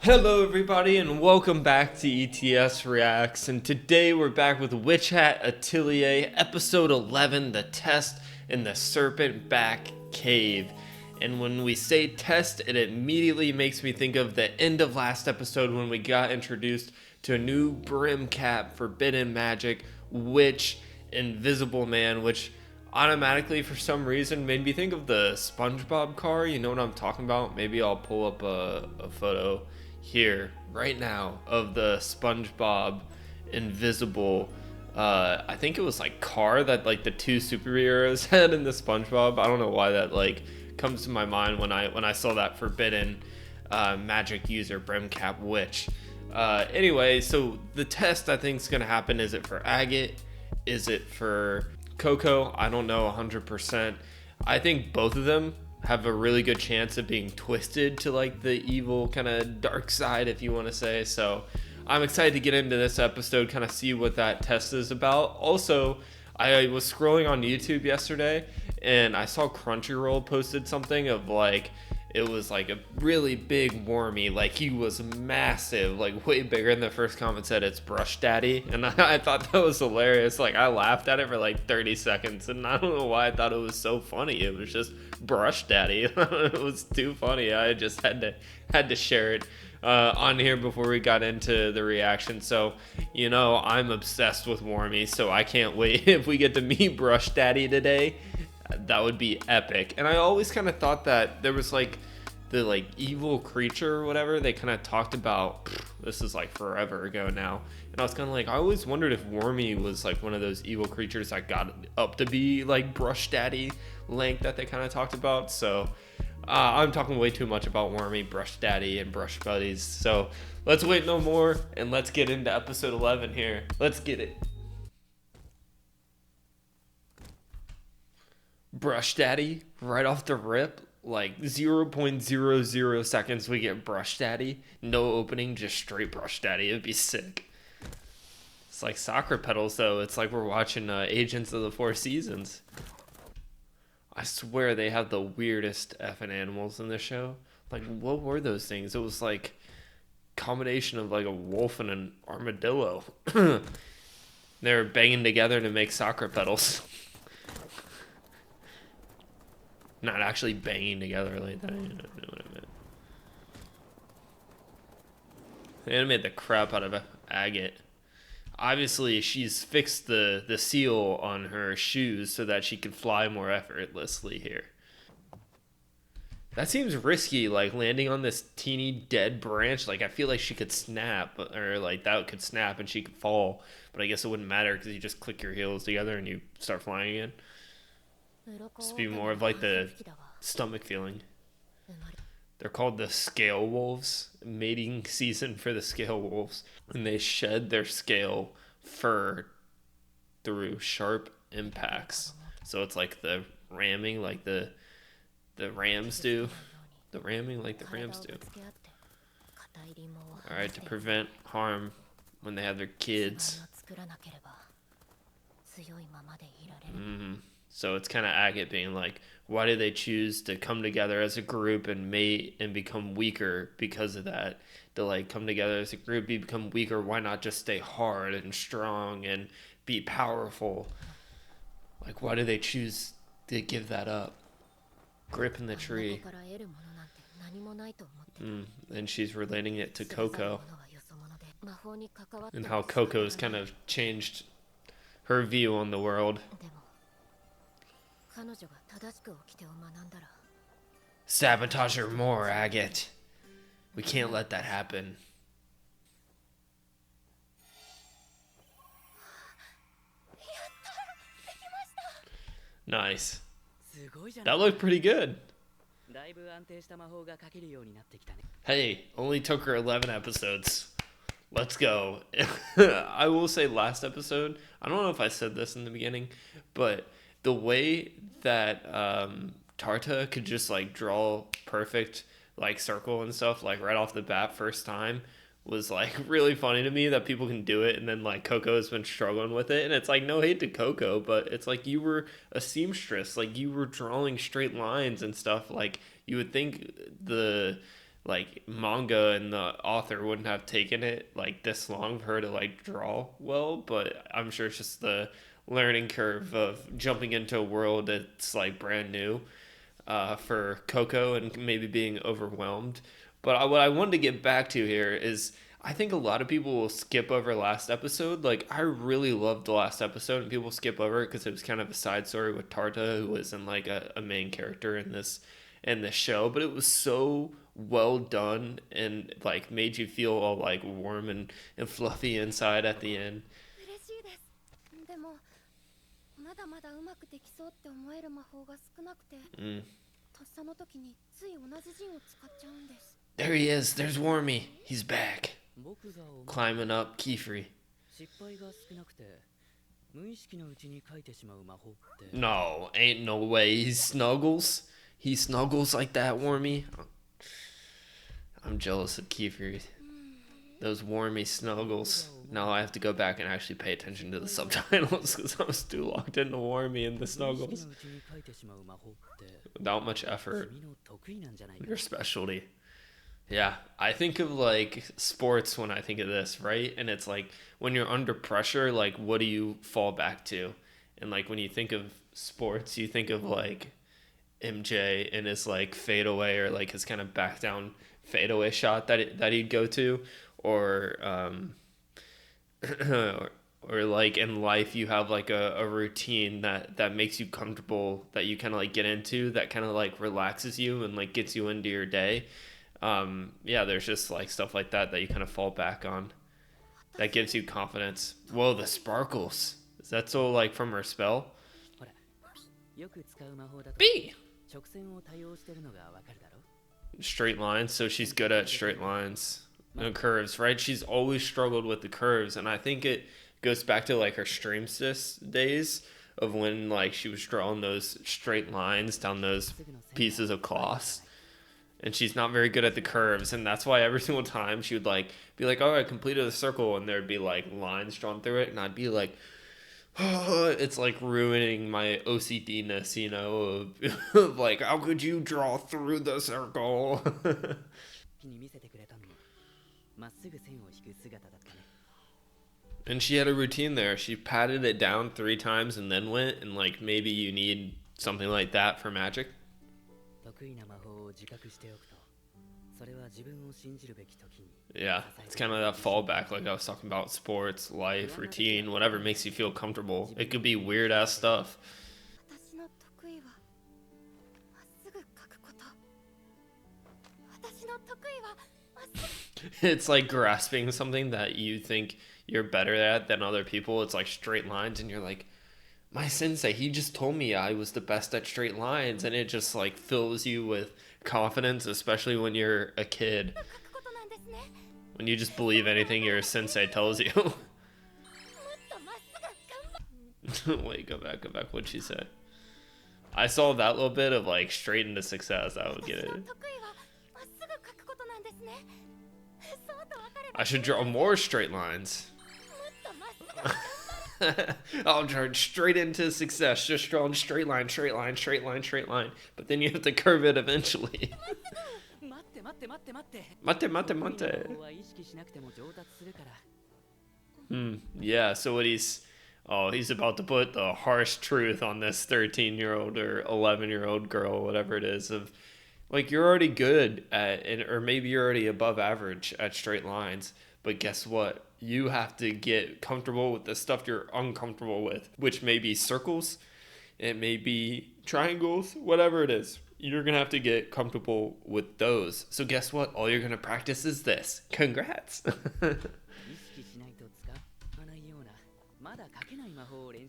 Hello everybody and welcome back to ETS Reacts, and today we're back with Witch Hat Atelier, episode 11, the test in the Serpentback cave. And when we say test, it immediately makes me think of the end of last episode when we got introduced to a new brim cap, forbidden magic, witch, invisible man, which automatically for some reason made me think of the SpongeBob car. You know what I'm talking about? Maybe I'll pull up a photo here right now of the SpongeBob invisible I think it was like car that like the two superheroes had in the SpongeBob. I don't know why that like comes to my mind when I saw that forbidden magic user brimcap witch. Anyway, so the test I think is gonna happen. Is it for Agate? Is it for Coco? I don't know 100%. I think both of them have a really good chance of being twisted to like the evil kind of dark side, if you want to say. So I'm excited to get into this episode, kind of see what that test is about. Also, I was scrolling on YouTube yesterday and I saw Crunchyroll posted something of like, it was like a really big wormy, like he was massive, like way bigger, and the first comment said it's Brush Daddy, and I thought that was hilarious. Like I laughed at it for like 30 seconds, and I don't know why I thought it was so funny. It was just Brush Daddy. It was too funny. I just had to share it on here before we got into the reaction. So you know I'm obsessed with Wormy, so I can't wait if we get to meet Brush Daddy today. That would be epic. And I always kind of thought that there was like the like evil creature or whatever they kind of talked about. This is like forever ago now, and I was kind of like, I always wondered if Wormy was like one of those evil creatures that got up to be like Brush Daddy length that they kind of talked about. So I'm talking way too much about Wormy, Brush Daddy, and Brush Buddies. So let's wait no more and let's get into episode 11 here. Let's get it. Brush Daddy right off the rip, like 0.00 seconds we get Brush Daddy. No opening, just straight Brush Daddy. It'd be sick. It's like soccer pedals though. It's like we're watching Agents of the Four Seasons. I swear they have the weirdest effing animals in the show. Like what were those things? It was like combination of like a wolf and an armadillo. They were banging together to make soccer pedals. Not actually banging together like that. You know what I meant. They animated the crap out of Agate. Obviously, she's fixed the seal on her shoes so that she can fly more effortlessly here. That seems risky, like landing on this teeny dead branch. Like I feel like she could snap, or like that could snap and she could fall. But I guess it wouldn't matter because you just click your heels together and you start flying again. This would be more of like the stomach feeling. They're called the scale wolves. Mating season for the scale wolves. And they shed their scale fur through sharp impacts. So it's like the ramming like the rams do. The ramming like the rams do. Alright, to prevent harm when they have their kids. So it's kind of Agate being like, why do they choose to come together as a group and mate and become weaker because of that? To like come together as a group, become weaker. Why not just stay hard and strong and be powerful? Like, why do they choose to give that up? Grip in the tree. And she's relating it to Coco and how Coco's kind of changed her view on the world. Sabotage her more, Agate. We can't let that happen. Nice. That looked pretty good. Hey, only took her 11 episodes. Let's go. I will say last episode, I don't know if I said this in the beginning, but the way that Tarta could just like draw perfect like circle and stuff like right off the bat first time was like really funny to me that people can do it, and then like Coco has been struggling with it, and it's like no hate to Coco, but it's like you were a seamstress, like you were drawing straight lines and stuff. Like you would think like manga and the author wouldn't have taken it like this long for her to like draw well, but I'm sure it's just the learning curve of jumping into a world that's like brand new for Coco and maybe being overwhelmed. But what I wanted to get back to here is I think a lot of people will skip over last episode. Like, I really loved the last episode, and people skip over it because it was kind of a side story with Tarta, who wasn't like a main character in this show. But it was so well done and like made you feel all like warm and fluffy inside at the end. 嬉しいです。でも、まだまだうまくできそうって思える魔法が少なくて、とっさの時につい同じ陣を使っちゃうんです。There he is. There's Wormy. He's back. Climbing up Kiefery. No, ain't no way. He snuggles. He snuggles like that, Wormy. I'm jealous of Kiefery. Those Wormy snuggles. Now I have to go back and actually pay attention to the subtitles because I was too locked into Wormy and the snuggles. Without much effort. Your specialty. Yeah, I think of like sports when I think of this, right? And it's like when you're under pressure, like what do you fall back to? And like when you think of sports, you think of like MJ and his like fadeaway or like his kind of back down fadeaway shot that he'd go to, or or like in life you have like a routine that makes you comfortable, that you kind of like get into, that kind of like relaxes you and like gets you into your day. Yeah, there's just like stuff like that you kind of fall back on that gives you confidence. Whoa, the sparkles. Is that so like from her spell? B! Straight lines, so she's good at straight lines. No curves, right? She's always struggled with the curves, and I think it goes back to like her streamsys days of when like she was drawing those straight lines down those pieces of cloth. And she's not very good at the curves, and that's why every single time she would like be like, "Oh, I completed a circle," and there'd be like lines drawn through it, and I'd be like, "Oh, it's like ruining my OCD-ness, you know, of like, how could you draw through the circle?" And she had a routine there. She patted it down 3 times and then went, and like maybe you need something like that for magic. Yeah, it's kind of that fallback, like I was talking about, sports, life, routine, whatever makes you feel comfortable. It could be weird ass stuff. It's like grasping something that you think you're better at than other people. It's like straight lines, and you're like, my sensei, he just told me I was the best at straight lines, and it just like fills you with confidence, especially when you're a kid. When you just believe anything your sensei tells you. Wait, go back. What'd she say? I saw that little bit of like straight into success. I would get it. I should draw more straight lines. I'll draw straight into success, just drawing straight line. But then you have to curve it eventually. Mate. Yeah, so what he's about to put the harsh truth on this 13-year-old or 11-year-old girl, whatever it is, of like, you're already good at, or maybe you're already above average at straight lines, but guess what? You have to get comfortable with the stuff you're uncomfortable with, which may be circles, it may be triangles, whatever it is. You're going to have to get comfortable with those. So guess what? All you're going to practice is this. Congrats.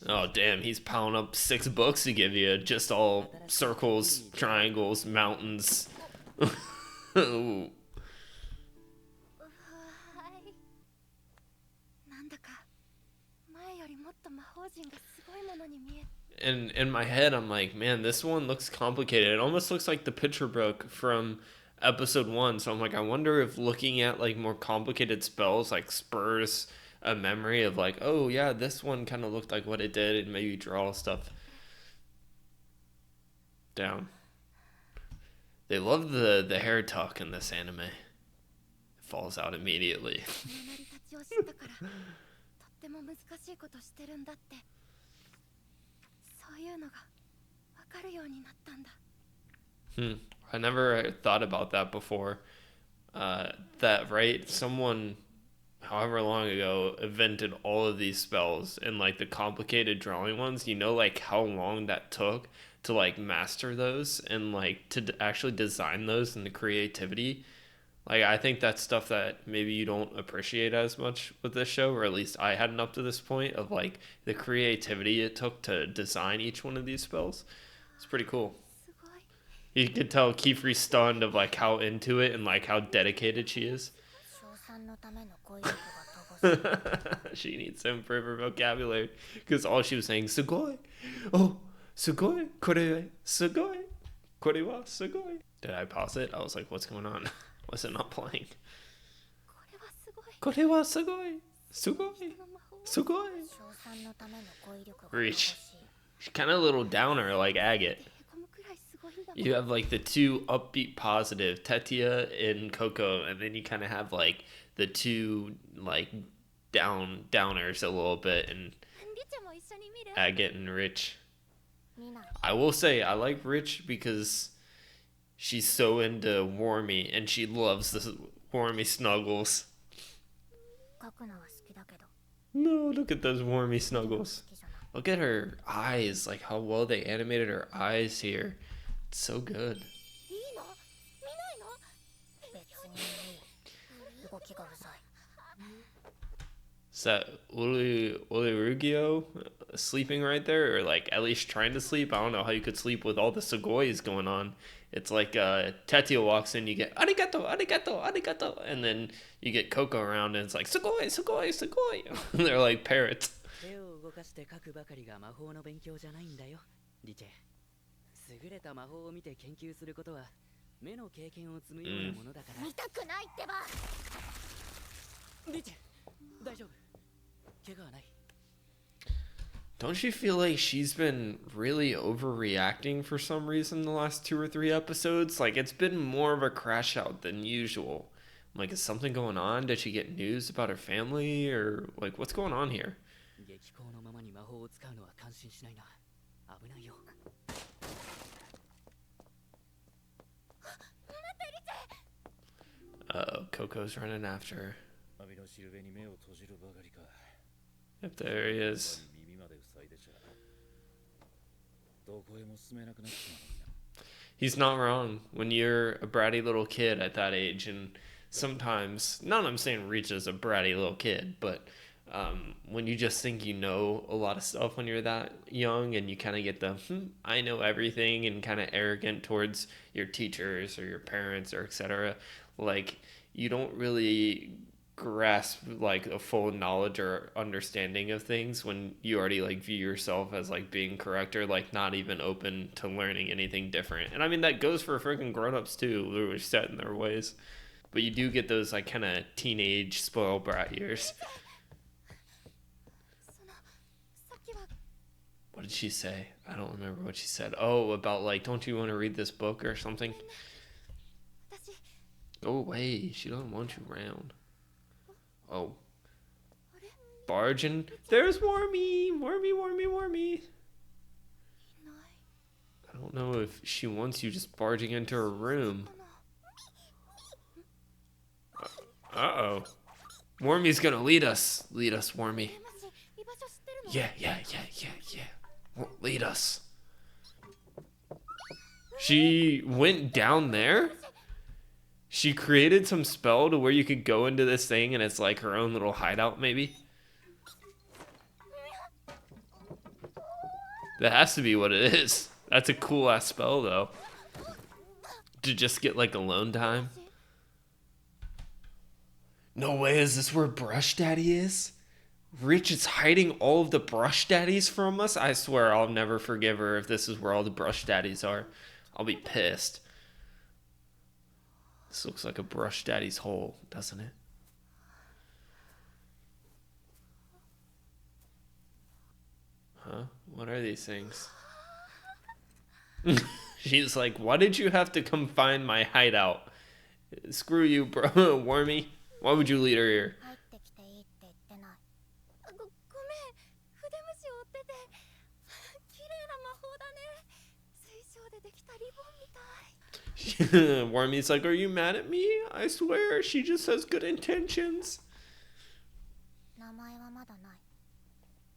Oh, damn. He's piling up 6 books to give you. Just all circles, triangles, mountains. Ooh. And in my head, I'm like, man, this one looks complicated. It almost looks like the picture book from episode 1. So I'm like, I wonder if looking at like more complicated spells like spurs a memory of like, oh yeah, this one kind of looked like what it did, and maybe draw stuff down. They love the hair tuck in this anime. It falls out immediately. 成り立ちを知ったからとっても難しいことしてるんだってそういうのがわかるようになったんだ I never thought about that before. That, right? Someone, however long ago, invented all of these spells and like the complicated drawing ones. You know, like how long that took to like master those and like to actually design those and the creativity. Like, I think that's stuff that maybe you don't appreciate as much with this show, or at least I hadn't up to this point, of like the creativity it took to design each one of these spells. It's pretty cool. すごい You could tell Kiefer's stunned of like how into it and like how dedicated she is. 賞賛のための語彙力が乏しい She needs to improve her vocabulary because all she was saying, "Sugoi, oh, sugoi, kore, sugoi, kore wa sugoi." Did I pause it? I was like, "What's going on? Was it not playing?" これはすごい Kore wa sugoi, sugoi, の魔法 sugoi. 賞賛のための語彙力が乏 Reach. しい She's kind of a little downer like Agate. へこむくらいすごいんだもん You have like the two upbeat positive, Tetia and Coco, and then you kind of have like the two like downers a little bit, and リチェも一緒に見る Agate and Rich. 見ない I will say I like Rich because she's so into Wormy and she loves the Wormy snuggles. 書くのは好きだけど No, look at those Wormy snuggles. 好きじゃない Look at her eyes, like how well they animated her eyes here. It's so good. いいの見ないの別にいい動きがうざい Is that Ulirugio sleeping right there? Or like at least trying to sleep? I don't know how you could sleep with all the Sugois going on. It's like Tetsuya walks in, you get arigato, arigato, arigato, and then you get Coco around and it's like Sugoi, Sugoi, Sugoi. They're like parrots. 手を動かして書くばかりが魔法の勉強じゃないんだよ、リチェ。優れた魔法を見て研究することは目の経験を積むようなものだから。見たくないってばリチェ、大丈夫。怪我はない。 Don't you feel like she's been really overreacting for some reason the last 2 or 3 episodes? Like, it's been more of a crash out than usual. Like, is something going on? Did she get news about her family? Or, like, what's going on here? 激高のままに魔法を使うのは感心しないな。危ないよ。 Uh-oh, Coco's running after her. 網のしるべに目を閉じるばかりか。 Yep, there he is. 耳まで塞いでちゃどこへも進めなくなっちまうのにな。 He's not wrong. When you're a bratty little kid at that age, and sometimes, not I'm saying Reach is a bratty little kid, but when you just think you know a lot of stuff when you're that young, and you kind of get the I know everything, and kind of arrogant towards your teachers or your parents or etc. Like, you don't really grasp like a full knowledge or understanding of things when you already like view yourself as like being correct or like not even open to learning anything different. And I mean that goes for freaking grown-ups too, who are set in their ways. But you do get those like kind of teenage spoiled brat years. そのさっきは What did she say? I don't remember what she said. Oh, about like, don't you want to read this book or something? 私 Go away. She doesn't want you around. Oh. あれ Bargin. There's Wormy. Wormy, Wormy, Wormy. いない I don't know if she wants you just barging into her room. かな Uh-oh. Wormy's gonna lead us. Lead us, Wormy. マジ居場所知ってるの Yeah. Lead us. She went down there? She created some spell to where you could go into this thing and it's like her own little hideout, maybe? That has to be what it is. That's a cool ass spell, though. To just get like alone time. No way, is this where Brush Daddy is? Rich is hiding all of the Brush Daddies from us? I swear I'll never forgive her if this is where all the Brush Daddies are. I'll be pissed. This looks like a Brush Daddy's hole, doesn't it? Huh? What are these things? She's like, why did you have to come find my hideout? Screw you, bro. Wormy. Why would you lead her here? 入ってきていいって言ってない。ごめん、筆虫を追ってて。綺麗な魔法だね。水晶でできたリボンみたい。Wormy's like, are you mad at me? I swear, she just has good intentions. 名前はまだない。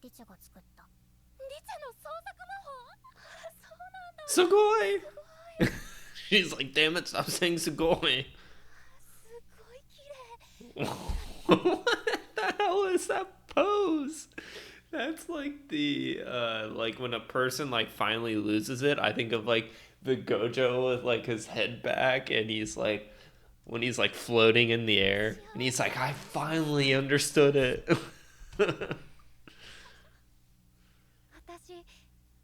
リチェが作った。リチェの創作魔法？そうなんだ。 Sugoi! She's like, damn it, stop saying Sugoi. すごい綺麗。 What the hell is that pose? That's like the like when a person like finally loses it. I think of like the Gojo with like his head back, and he's like when he's like floating in the air, and he's like, I finally understood it. 私、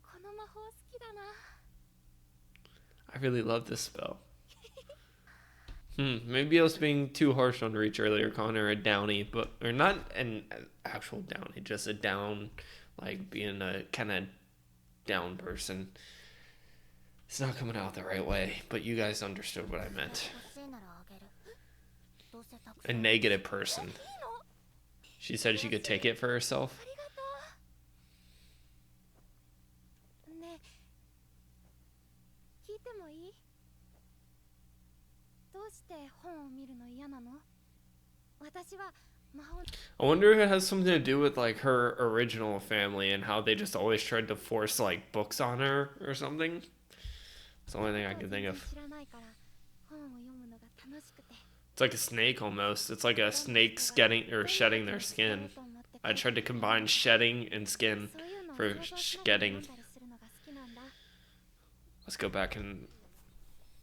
この魔法好きだな。 I really love this spell. Maybe I was being too harsh on Reach earlier, calling her a downy, but or not an actual downy, just a down, like being a kind of down person. It's not coming out the right way, but you guys understood what I meant. 欲しいならあげる。どうせたく A さん。 negative person. She said she could take it for herself. ありがとう。ねえ、聞いてもいい？どうして本を見るの嫌なの？私は魔法。 I wonder if it has something to do with like her original family and how they just always tried to force like books on her or something. It's the only thing I can think of. 知らないから本を読むのが楽しくて。 It's like a snake almost. It's like a snake getting or shedding their skin. I tried to combine shedding and skin そういうのを for 想像しながら shedding. 読んだりするのが好きなんだ。 Let's go back and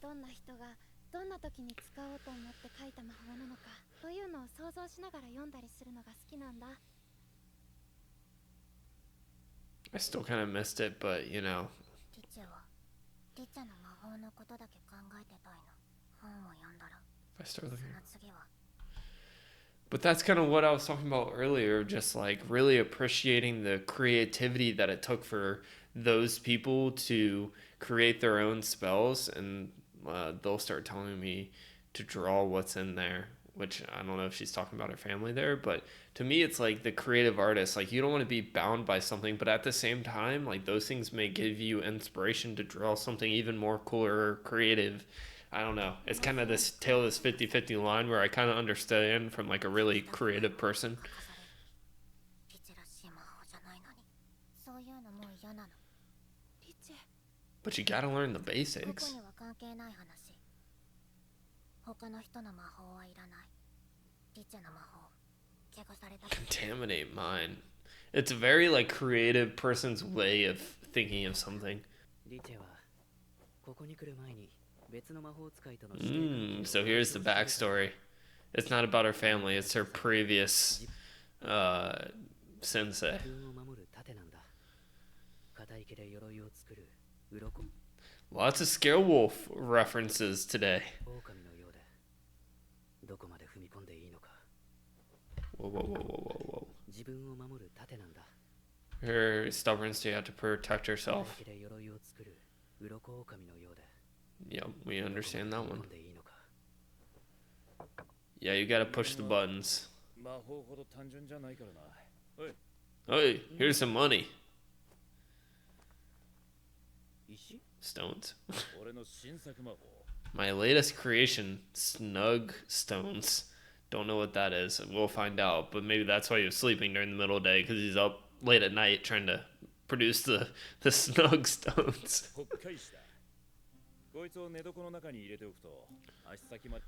どんな人がどんな時に使おうと思って書いた魔法なのかというのを想像しながら読んだりするのが好きなんだ。 I still kind of missed it, but you know. リチェはリチェの魔法のことだけ考えてたいの。本を読んだら If I start そ looking. の次は But that's kind of what I was talking about earlier, just like really appreciating the creativity that it took for those people to create their own spells, and they'll start telling me to draw what's in there, which I don't know if she's talking about her family there, but to me it's like the creative artist, like you don't want to be bound by something, but at the same time, like those things may give you inspiration to draw something even more cooler or creative. I don't know. It's kind of this tale of this 50-50 line where I kind of understand from like a really creative person. 書かされる。リチェらしい魔法じゃないのにそういうのもう嫌なの。リチェ But you gotta learn the ここ basics. には関係ない話。他の人の魔法はいらない。リチェの魔法怪我された時 Contaminate mine. It's a very like creative person's way of thinking of something. リチェはここに来る前に別の魔法使いとの師弟関係を So here's the backstory. It's not about her family, it's her previous sensei. 自分を守る盾なんだ。硬い毛で鎧を作る鱗 Lots of Scarewolf references today. 狼のようでどこまで踏み込んでいいのか Whoa, whoa, whoa, whoa, whoa, 自分を守る盾なんだ。 whoa. Her stubbornness to have to protect 硬 herself. い毛で鎧を作る鱗狼のようで Yep, we understand that どこ one. まで踏み込んでいいのか Yeah, you gotta push the buttons. 魔法ほど単純じゃないからな。おい、 Hey, here's some money. 石 Stones. 俺の新作魔法。 My latest creation, Snug Stones. Don't know what that is. We'll find out. But maybe that's why he was sleeping during the middle of the day, because he's up late at night trying to produce the Snug Stones. ほっかいした。こいつを寝床の中に入れておくと、足先まで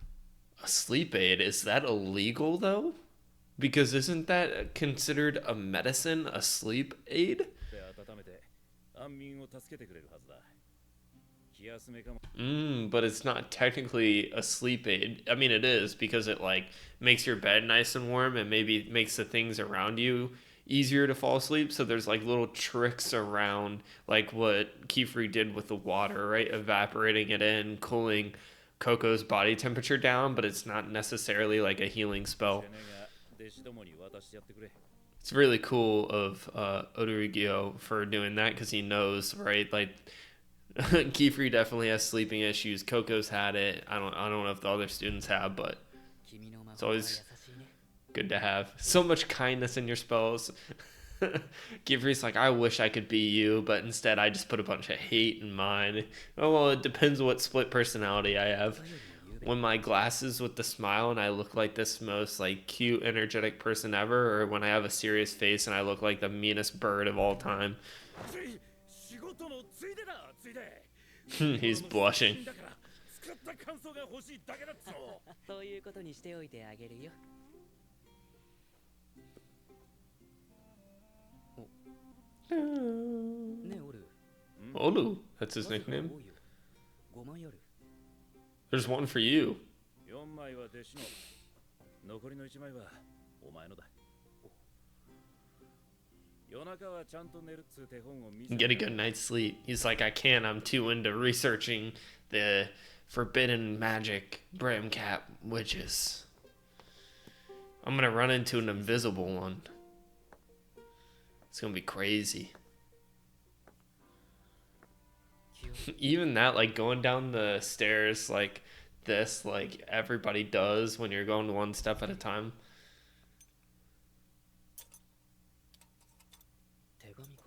A sleep aid, is that illegal though? Because isn't that considered a medicine, a sleep aid? 温めて安眠を助けてくれるはずだ。気休めかも。But it's not technically a sleep aid. I mean, it is because it like makes your bed nice and warm and maybe makes the things around you easier to fall asleep. So there's like little tricks around like what Kifri did with the water, right? Evaporating it in, cooling Coco's body temperature down, but it's not necessarily like a healing spell. てめえが弟子どもに渡してやってくれ。 It's really cool of Odorigio for doing that because he knows, right? Like Kiefer definitely has sleeping issues. Coco's had it. I don't know if the other students have, but 君の魔 it's 法は優 always しいね good to have. So much kindness in your spells. Kiefer's like, I wish I could be you, but instead I just put a bunch of hate in mine. Oh, well, it depends what split personality I have. よりも言うべき When my glasses with the smile and I look like this most like cute, energetic person ever, or when I have a serious face and I look like the meanest bird of all time. つい仕事のついでだついで He's blushing. だから使った感想が欲しいだけだっつのそういうことにしておいてあげるよ ねえオル Olu, that's his わずか nickname. 多いよ5枚ある There's one for you. 4枚は弟子の残りの1枚はお前のだ夜中はちゃんと寝るっつう手本を見せ Get a good night's sleep. He's like, I can't. I'm too into researching the forbidden magic Bramcap witches. I'm gonna run into an invisible one. It's gonna be crazy. Even that, like going down the stairs like this, like everybody does when you're going one step at a time. 手紙か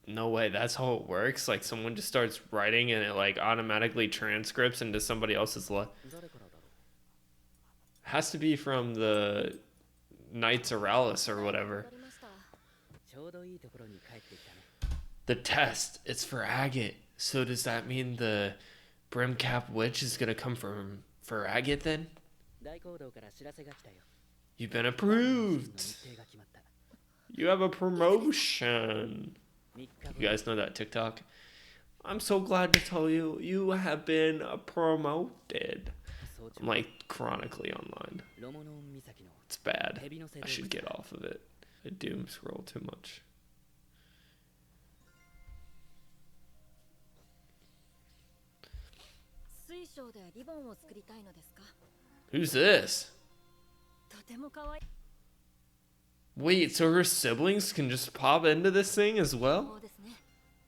No way, that's how it works. Like someone just starts writing and it like automatically transcripts into somebody else's life. 誰からだろ Has to be from the Knights Oralis or whatever. 戻りました。うちょうどいいところに帰ってきたね The test, it's for agate. So does that mean the Brimcap Witch is gonna come from for agate then? 大講堂から知らせが来たよ You've been の approved. 日程が決まった You have a promotion. 3日後 You guys know that TikTok? I'm so glad to tell you, you have been promoted. 早朝 I'm like chronically online. ロモノン岬の It's bad. 蛇の背 I 動 should 物 get off of it. I doom scroll too much. 水晶でリボンを作りたいのですか。 Who's this? とても可愛い。 Wait, so her siblings can just pop into this thing as そ well? うですね。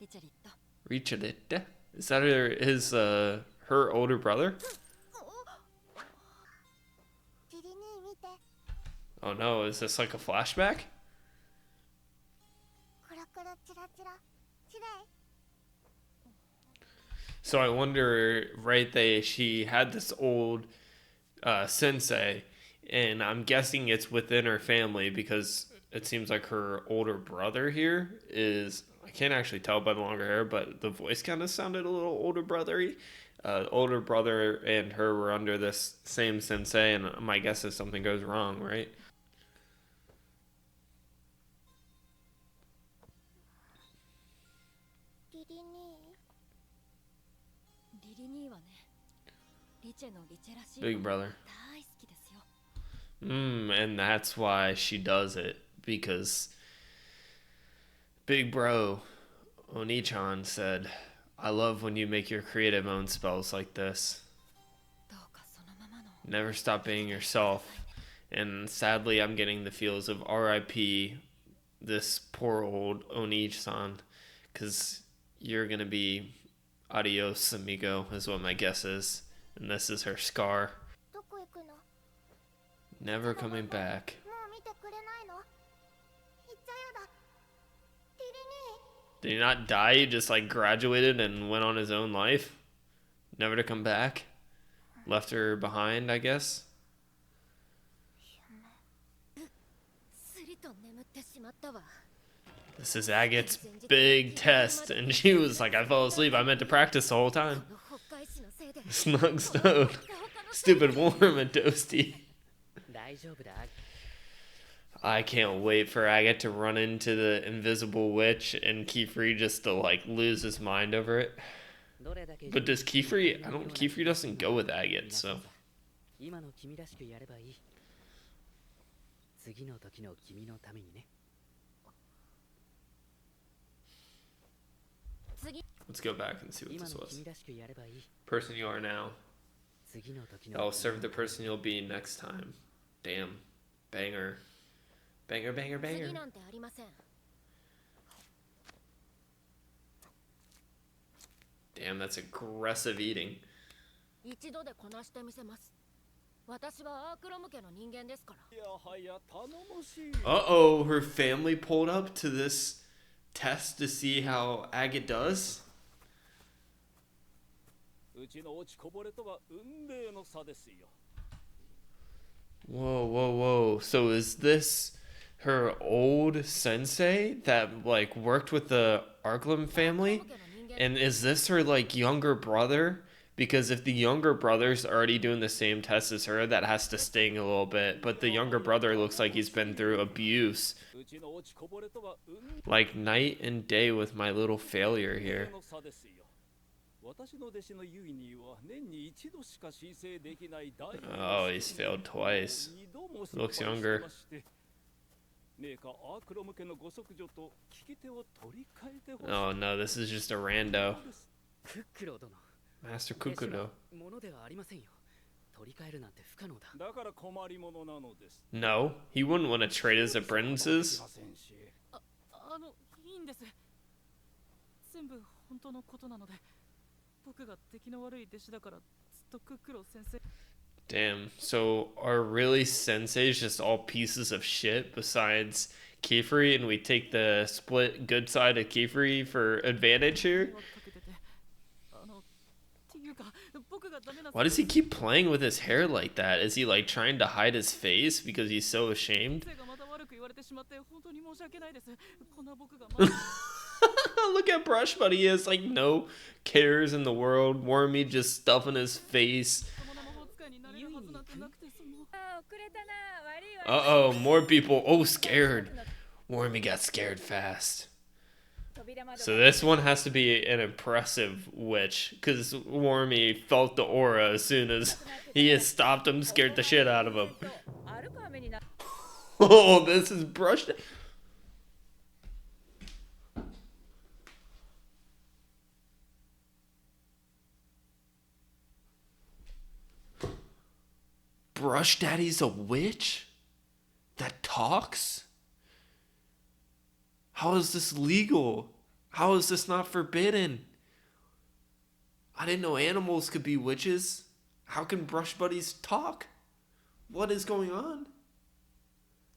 リチャリット。 Richardita? Is that her older brother? キリ兄見て。 Oh no, is this like a flashback? コロコロチラチラ。きれい。 So I wonder, right? She had this old sensei, and I'm guessing it's within her family because it seems like her older brother here is. I can't actually tell by the longer hair, but the voice kind of sounded a little older brothery. Older brother and her were under this same sensei, and my guess is something goes wrong, right? リリ兄。リリ兄はね。リチェのリチェらしい。 Big brother. 大好きですよ。 And that's why she does it, because Big Bro Onichan said, I love when you make your creative own spells like this. どうかそのままの。 Never stop being yourself. And sadly, I'm getting the feels of RIP, this poor old Oni-san, because you're going to be adios, amigo, is what my guess is. And this is her scar. どこ行くの。 Never coming back. もう見てくれないの。行っちゃうよだ。リリ兄。 Did he not die? He just like graduated and went on his own life? Never to come back? Left her behind, I guess? すりと眠ってしまったわ。 This is Agate's big test. And she was like, I fell asleep. I meant to practice the whole time. この北海市のせいで。 Snug stone. Stupid warm and toasty. 大丈夫だ I can't wait for Agate to run into the invisible witch and Kiefer just to like lose his mind over it. どれだけ But does Kiefer, Kiefer doesn't go with Agate, so. 今の君らしくやればいい次の時の君のためにね 次。 Let's go back and see what 今 this の was. 君らしくやればいい Person you are now. 次の時の I'll serve the person you'll be next time. Damn. Banger. Banger, banger, 次 banger. なんてありません。Damn, that's aggressive eating. 一度でこなしてみせます。私はアークロム家の人間ですから。いやはや頼もしい。Uh-oh, her family pulled up to this test to see how Agate does? うちの落ちこぼれとは運命の差ですよ。 Whoa, whoa, whoa. So is this her old sensei that, like, worked with the Arklum family? And is this her, like, younger brother? Because if the younger brother's already doing the same test as her, that has to sting a little bit. But the younger brother looks like he's been through abuse. うちの落ちこぼれとは運命 Like night and day with my little failure here. の差ですよ。私の弟子のユイには年に一度しか申請できない大 Oh, he's failed twice. 二度も失 Looks 敗して younger. ましてメーカーアークロム家のご息女と聞き手を取り替えてほしい Oh no, this is just a rando. クックロ殿 Master 弟子 Kukudo. はものではありませんよ。取り替えるなんて不可能だ。だから困りものなのです No, he wouldn't want to trade his apprentices. ませんしいいんです。全部本当のことなので、僕が出来の悪い弟子だからずっとクックロ先生。 Damn, so are really senseis just all pieces of shit besides Kifri, and we take the split good side of Kifri for advantage here? かけてて、っていうか、僕がダメな。 Why does he keep playing with his hair like that? Is he like trying to hide his face because he's so ashamed? 先生がまた悪く言われてしまって本当に申し訳ないです。こんな僕がまだ Look at Brush Buddy, he has like no cares in the world. Wormy just stuff in his face. この魔法使いになれるはずなんてなくて、その。あ、遅れたな。悪いわ。 Uh-oh, more people. Oh, scared. Wormy got scared fast. 扉窓 So this one has to be an impressive witch, because Wormy felt the aura as soon as he had stopped him, scared the shit out of him. 歩く雨にな。 Oh, this is brushed. Brush Daddy's a witch that talks? How is this legal? How is this not forbidden? I didn't know animals could be witches. How can brush buddies talk? What is going on?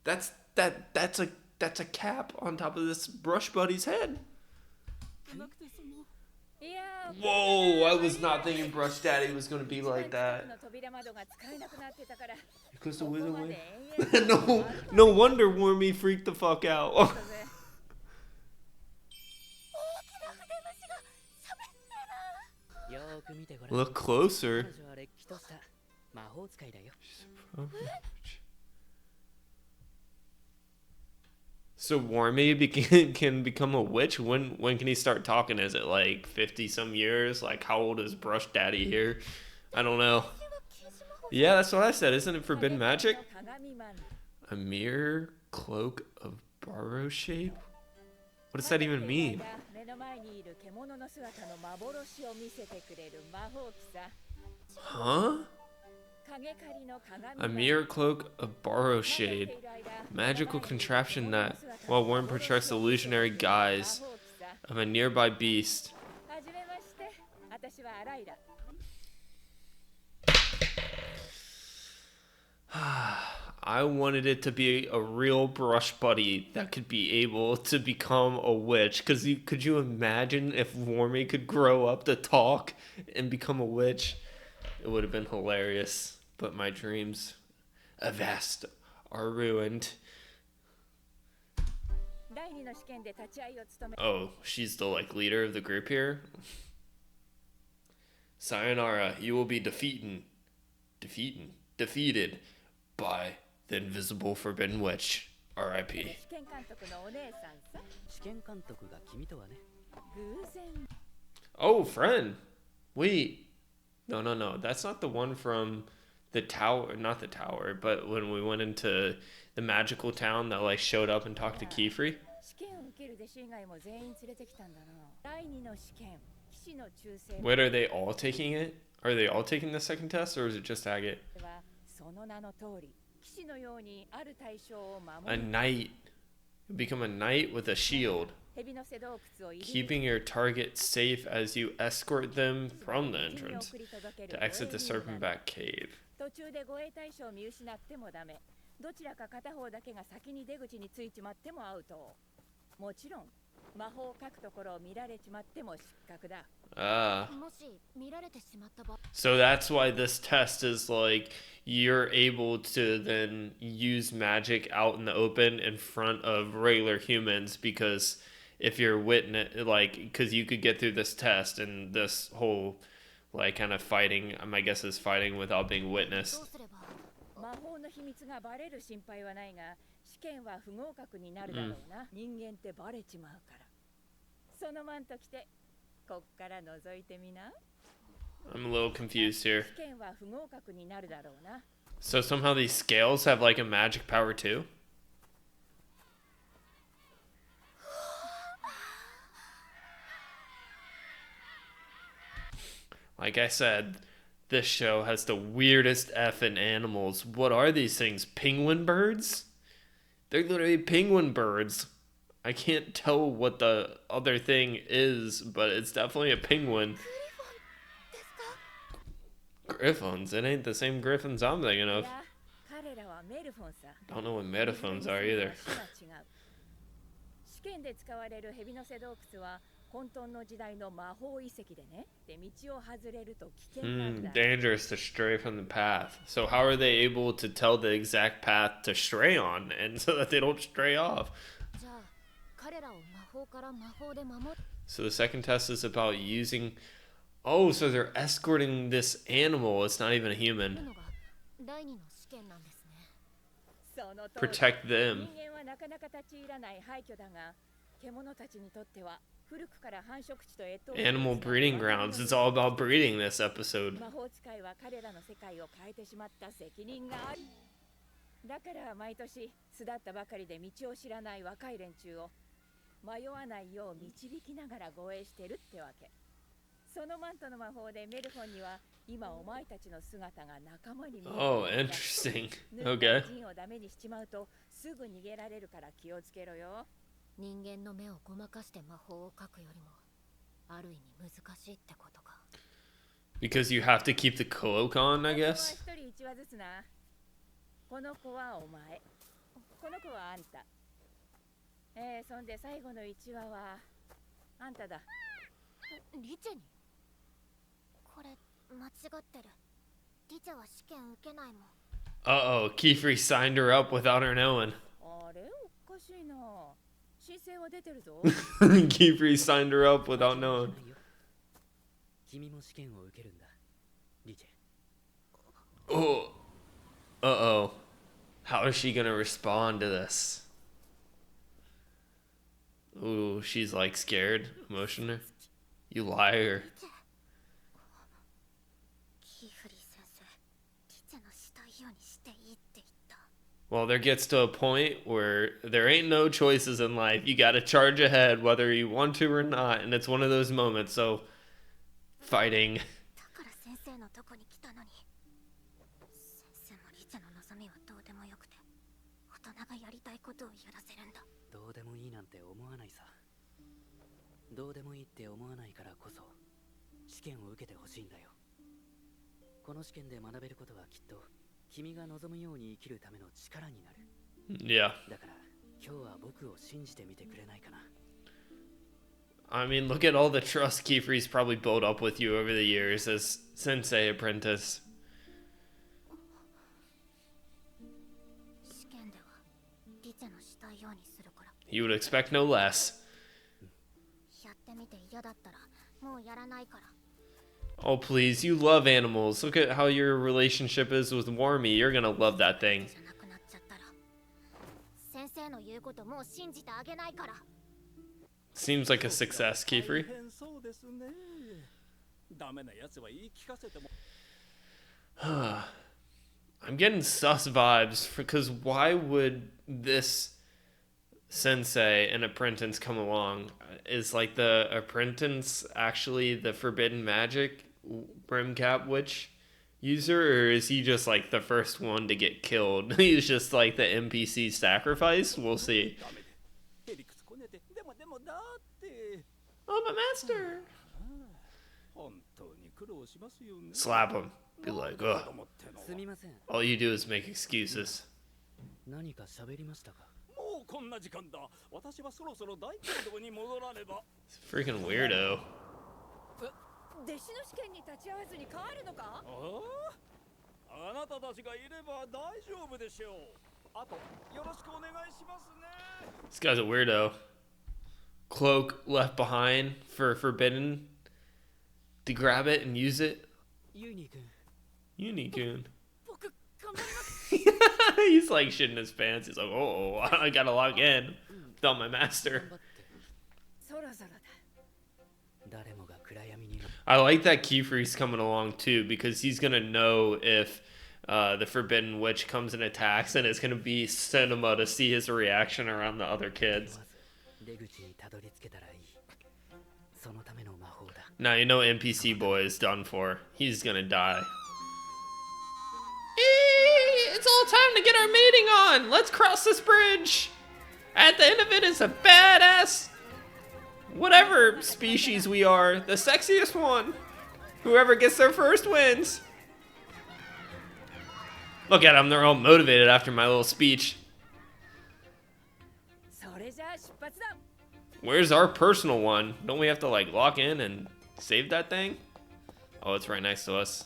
That's a cap on top of this brush buddy's head. なくてその。いやー、 Whoa, I was not thinking Brush Daddy was gonna be like 近 that. くの扉窓が使えなくなってたから。 Because the ここ wizard ま went. で延々と No wonder Wormy freaked the fuck out. 大きな筆虫が喋ってる。よーく見てごらん。 Look closer. 彼女はれっきとした魔法使いだよ。 So Wormy can become a witch? When can he start talking? Is it like 50 some years? Like how old is Brush Daddy here? I don't know. Yeah, that's what I said. Isn't it forbidden magic? 鏡マン。 A mere cloak of borrow shape? What does that even mean? 目の前にいる獣の姿の幻を見せてくれる魔法機さ。 Huh? 影狩りの鏡 A mere cloak of borrow shade. Magical contraption that, while Worm projects the illusionary guise of a nearby beast. はじめまして。私はアライラ。 I wanted it to be a real brush buddy that could be able to become a witch. Cause could you imagine if Wormy could grow up to talk and become a witch? It would have been hilarious. But my dreams, avast, are ruined. 第二の試験で立ち会いを務め。 Oh, she's the like leader of the group here. Sayonara, you will be defeated by the invisible forbidden witch. R.I.P. 試験監督のお姉さんさ。試験監督が君とはね。偶然。 Oh, friend. Wait. No. That's not the one from the tower. Not the tower, but when we went into the magical town that like showed up and talked to Kifri. 試験を受ける弟子以外も全員連れてきたんだな。第二の試験。騎士の忠誠 Wait, are they all taking it? Are they all taking the second test, or is it just Agate? はその名の通り、騎士のようにある対象を守 A り、 knight. You become a knight with a shield. Keeping your target safe as you escort them from the entrance to exit the Serpentback cave. 途中で護衛対象を見失ってもダメ。どちらか片方だけが先に出口についちまってもアウト。もちろん魔法を書くところを見られちまっても失格だ。もし見られてしまった場合。So that's why this test is like you're able to then use magic out in the open in front of regular humans, because if you're witness, like, because you could get through this test and this whole like kind of fighting, my guess is fighting without being witnessed. 魔法の秘密がバレる心配はないが、試験は不合格になるだろうな。人間ってバレちまうから。そのマント着て、こっから覗いてみな。I'm a little confused here. 試験は不合格になるだろうな。So somehow these scales have like a magic power too? Like I said, this show has the weirdest effing animals. What are these things? Penguin birds? They're literally penguin birds. I can't tell what the other thing is, but it's definitely a penguin. Griffons? It ain't the same griffins I'm thinking of. Don't know what metaphones are either. 試験で使われる蛇の背洞窟は混沌の時代の魔法遺跡でね。で道を外れると危険なんだ。Dangerous to stray from the path. So how are they able to tell the exact path to stray on, and so that they don't stray off? So the second test is about using. Oh, so they're escorting this animal. It's not even a human. Protect them. Animal breeding grounds. It's all about breeding this episode. だから毎年巣立ったばかりで道を知らない若い連中を迷わないよう導きながら護衛してるってわけ。そのマントの魔法でメルフォンには今お前たちの姿が仲間に見える。Oh, interesting. Okay. 人をダメにしちまうとすぐ逃げられるから気をつけろよ。人間の目をごまかして魔法を書くよりもある意味難しいってことか。Because you have to keep the cloak on, I guess. 一人一話ずつな。この子はお前。この子はあんた。そんで最後の1話はあんただ。リチェにこれ間違ってる。リチェは試験受けないもん。Uh-oh, Kiefer signed her up without her knowing. あれおかしいな。申請は出てるぞ。Kiefer signed her up without knowing. 君も試験を受けるんだ、リチェ。 Oh. Uh-oh. How is she gonna respond to this? Ooh, she's like scared, emotional. You liar. Well, there gets to a point where there ain't no choices in life. You gotta charge ahead whether you want to or not, and it's one of those moments, so fighting. Yeah. I mean, look at all the trust Kiefer's probably built up with you over the years as sensei apprentice. You would expect no less. Oh, please, you love animals. Look at how your relationship is with Wormy. You're gonna love that thing. Seems like a success, Kiefer. I'm getting sus vibes because why would this sensei and apprentice come along? Is like the apprentice actually the forbidden magic brimcap witch user, or is he just like the first one to get killed? He's just like the NPC sacrifice? We'll see. だって。 Oh, my master. 本当に苦労しますよね。 Slap him. Be like, ugh. すみません。 All you do is make excuses. 何か喋りましたか？もうこんな時間だ。私はそろそろ大教堂に戻らねば。 Freaking weirdo. 弟子の試験に立ち会わずに帰るのか？あなたたちがいれば大丈夫でしょう。あとよろしくお願いしますね。 This guy's a weirdo. Cloak left behind for Forbidden to grab it and use it. ユニ君。 Unikun. 僕頑張ります。 He's like shitting his pants. He's like, oh, I gotta log in without my master. そろそろだ。誰もが暗闇に。 I like that Kiefer's coming along too because he's gonna know if the Forbidden Witch comes and attacks, and it's gonna be cinema to see his reaction around the other kids. 出口にたどり着けたらいい。そのための魔法だ。 Now you know NPC boy is done for. He's gonna die. It's all time to get our mating on. Let's cross this bridge. At the end of it is a badass, whatever species we are, the sexiest one. Whoever gets there first wins. Look at them, they're all motivated after my little speech. それじゃあ出発だ。 Where's our personal one? Don't we have to like lock in and save that thing? Oh, it's right next to us.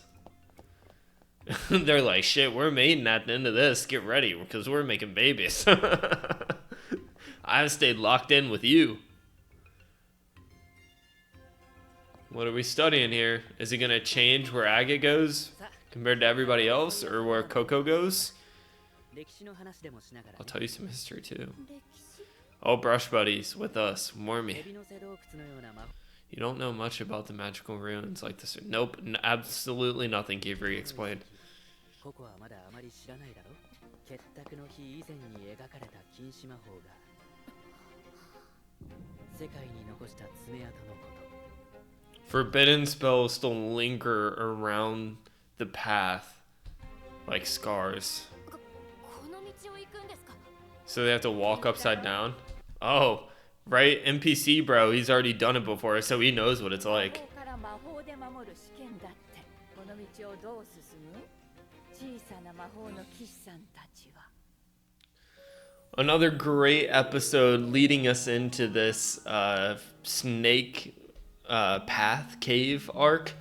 They're like, shit, we're mating at the end of this. Get ready, because we're making babies. I've stayed locked in with you. What are we studying here? Is it going to change where Aga goes compared to everybody else, or where Coco goes? 歴史の話でもしながら I'll tell you some history too. 歴史？ Oh, brush buddies with us. Warn me. 蛇の背洞窟のような魔法 You don't know much about the magical ruins like this. Nope, absolutely nothing, Kiefer explained. ここはまだあまり知らないだろ。結託の日以前に描かれた禁止魔法が世界に残した爪痕のこと。 Forbidden spells still linger around the path like scars. この道を行くんですか？ So they have to walk upside down? Oh, right? NPC bro, he's already done it before, so he knows what it's like. ここから魔法で守る試験だって。この道をどう進む？小さな魔法の騎士さんたちは。 Another great episode leading us into this snake path cave arc.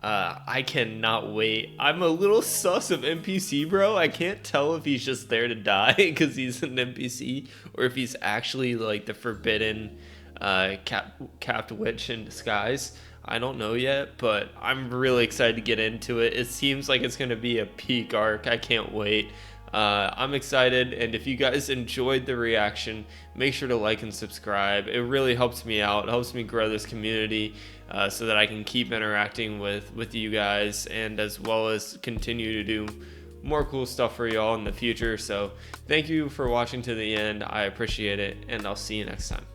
I cannot wait. I'm a little sus of NPC bro. I can't tell if he's just there to die because he's an NPC or if he's actually like the forbidden capped witch in disguise. I don't know yet, but I'm really excited to get into it. It seems like it's going to be a peak arc. I can't wait. I'm excited, and if you guys enjoyed the reaction, make sure to like and subscribe. It really helps me out. It helps me grow this community so that I can keep interacting with you guys, and as well as continue to do more cool stuff for y'all in the future. So thank you for watching to the end. I appreciate it, and I'll see you next time.